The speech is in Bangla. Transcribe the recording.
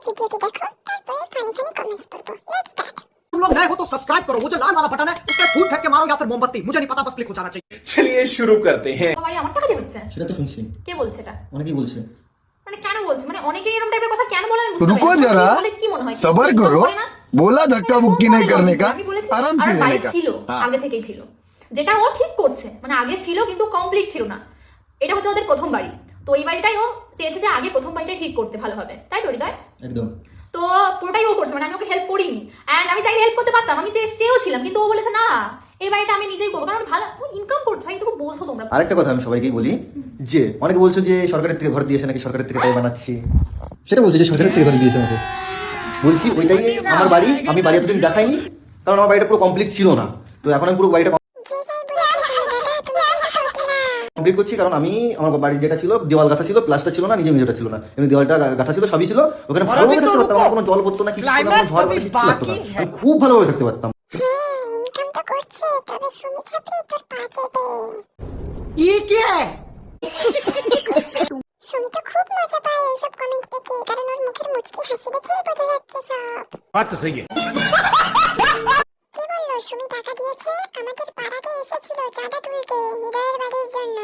ভিডিওটি দেখো, তারপরে ফানি ফানি কমেন্টস পড়বো। Let's start. तुम लोग नए हो तो सब्सक्राइब करो, वो जो लाल वाला बटन है उस पर फूट फेंक के मारो या फिर मोमबत्ती, मुझे नहीं पता, बस क्लिक हो जाना चाहिए। चलिए शुरू करते हैं। বাড়ি আমার টাকা দিয়ে হচ্ছে সেটা তো শুনছি, কে বলছে এটা? অনেকেই বলছে। মানে কেন বলছে? মানে অনেকেই এরকম টাইপের কথা কেন বলে? আমি বুঝতে रुको পারি না। जरा, ওদের কি মনে হয়? सबर কি करो। হয় না? बोला धक्का मुक्की नहीं करने का, আমি বলেছি, आराम से আর বাড়ি लेने का। ছিল, हाँ। আগে থেকেই ছিল, যেটা ও ঠিক করছে। মানে আগে ছিল কিন্তু কমপ্লিট ছিল না। এটা হচ্ছে ওদের প্রথম বাড়ি, তো এই বাড়িটাই ও চেয়েছে যে আগে প্রথম বাড়িটাই ঠিক করতে ভালোভাবে, তাই তো হৃদয়? একদম। তো পুরোটাই ও করছে, মানে আমি ওকে হেল্প করিনি। অ্যান্ড আমি চাইলে হেল্প করতে পারতাম, আমি চেয়েও ছিলাম, কিন্তু ও বলেছে না এই বাড়িটা আমি নিজেই করবো, কারণ ভালো ইনকাম করছে। এইটুকু বোঝো তোমরা। আরেকটা কথা আমি সবাইকেই বলি, যে অনেকে বলছো যে সরকারের থেকে ঘর দিয়েছে, নাকি সরকারের থেকে তাই বানাচ্ছি। সেটা বলছি যে সরকারের থেকে ঘর দিয়েছে আমাকে। বলছি ওইটাই আমার বাড়ি, আমি বাড়ি এতদিন দেখাইনি, কারণ আমার বাড়িটা পুরো কমপ্লিট ছিল না। তো এখন আমি পুরো বাড়িটা যে যাই বলে দাদা, তুমি কিন্তু করতে না। কমপ্লিট করছি, কারণ আমি আমার বাড়ির যেটা ছিল দেওয়াল গাঁথা ছিল, প্লাসটা ছিল না, নিজে মেঝেটা ছিল না, এমনি দেওয়ালটা গাঁথা ছিল, সবই ছিল। ওখানে ভালোভাবে থাকতে পারতাম, আমার কোনো জল পড়তো না, কিছু ছিল না, কোনো ঝড় বাতাস কিচ্ছু লাগতো না। আমি খুব ভালোভাবে থাকতে পারতাম। হ্যাঁ, ইনকাম তো করছে, তবে সুমি ছাপড়ি তোর পা চেটে। ये क्या है? সুমি তো খুব মজা পায় এইসব কমেন্ট দেখে, কারণ ওর মুখের মুচকি হাসি দেখেই বোঝা যাচ্ছে সব। बात तो सही है। কি বললো? সুমি টাকা দিয়েছে, আমাদের পাড়াতে এসেছিল চাঁদা তুলতে হৃদয়ের বাড়ির জন্য।